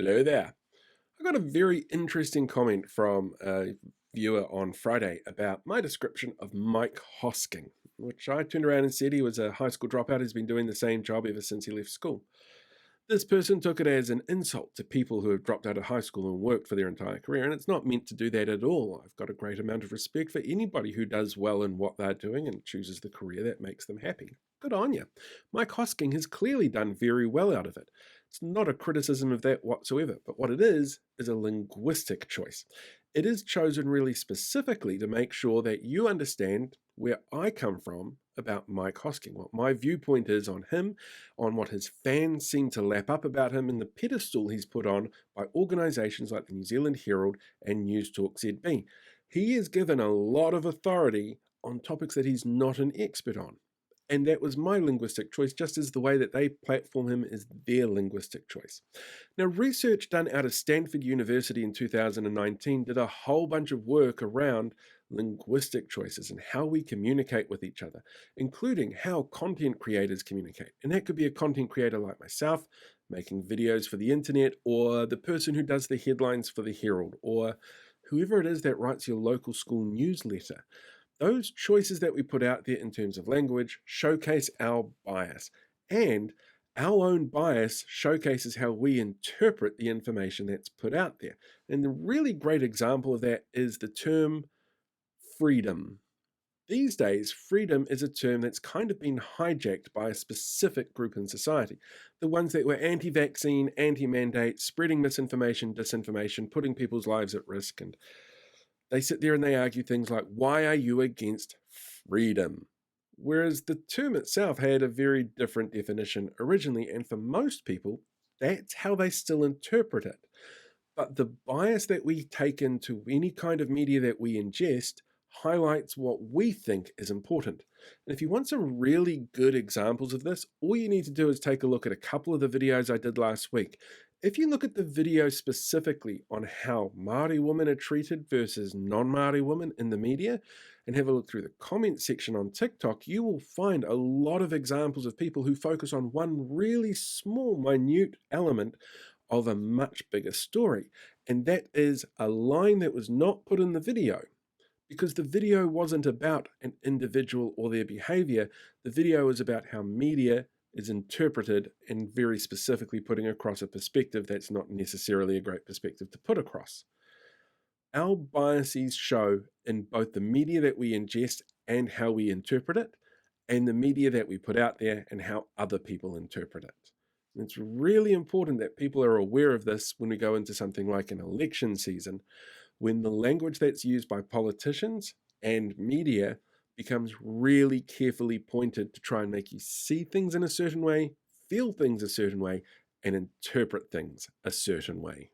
Hello there. I got a very interesting comment from a viewer on Friday about my description of Mike Hosking, which I turned around and said he was a high school dropout who's been doing the same job ever since he left school. This person took it as an insult to people who have dropped out of high school and worked for their entire career, and it's not meant to do that at all. I've got a great amount of respect for anybody who does well in what they're doing and chooses the career that makes them happy. Good on you. Mike Hosking has clearly done very well out of it. It's not a criticism of that whatsoever, but what it is a linguistic choice. It is chosen really specifically to make sure that you understand where I come from about Mike Hosking, what my viewpoint is on him, on what his fans seem to lap up about him, and the pedestal he's put on by organisations like the New Zealand Herald and News Talk ZB. He is given a lot of authority on topics that he's not an expert on. And that was my linguistic choice, just as the way that they platform him is their linguistic choice. Now, research done out of Stanford University in 2019 did a whole bunch of work around linguistic choices and how we communicate with each other, including how content creators communicate. And that could be a content creator like myself, making videos for the internet, or the person who does the headlines for the Herald, or whoever it is that writes your local school newsletter. Those choices that we put out there in terms of language showcase our bias, and our own bias showcases how we interpret the information that's put out there. And the really great example of that is the term freedom. These days, freedom is a term that's kind of been hijacked by a specific group in society. The ones that were anti-vaccine, anti-mandate, spreading misinformation, disinformation, putting people's lives at risk, and they sit there and they argue things like, why are you against freedom? Whereas the term itself had a very different definition originally, and for most people, that's how they still interpret it. But the bias that we take into any kind of media that we ingest highlights what we think is important. And if you want some really good examples of this, all you need to do is take a look at a couple of the videos I did last week. If you look at the video specifically on how Māori women are treated versus non-Māori women in the media, and have a look through the comment section on TikTok, you will find a lot of examples of people who focus on one really small, minute element of a much bigger story. And that is a line that was not put in the video, because the video wasn't about an individual or their behavior. The video is about how media is interpreted, and very specifically putting across a perspective that's not necessarily a great perspective to put across. Our biases show in both the media that we ingest and how we interpret it, and the media that we put out there and how other people interpret it. And it's really important that people are aware of this when we go into something like an election season, when the language that's used by politicians and media becomes really carefully pointed to try and make you see things in a certain way, feel things a certain way, and interpret things a certain way.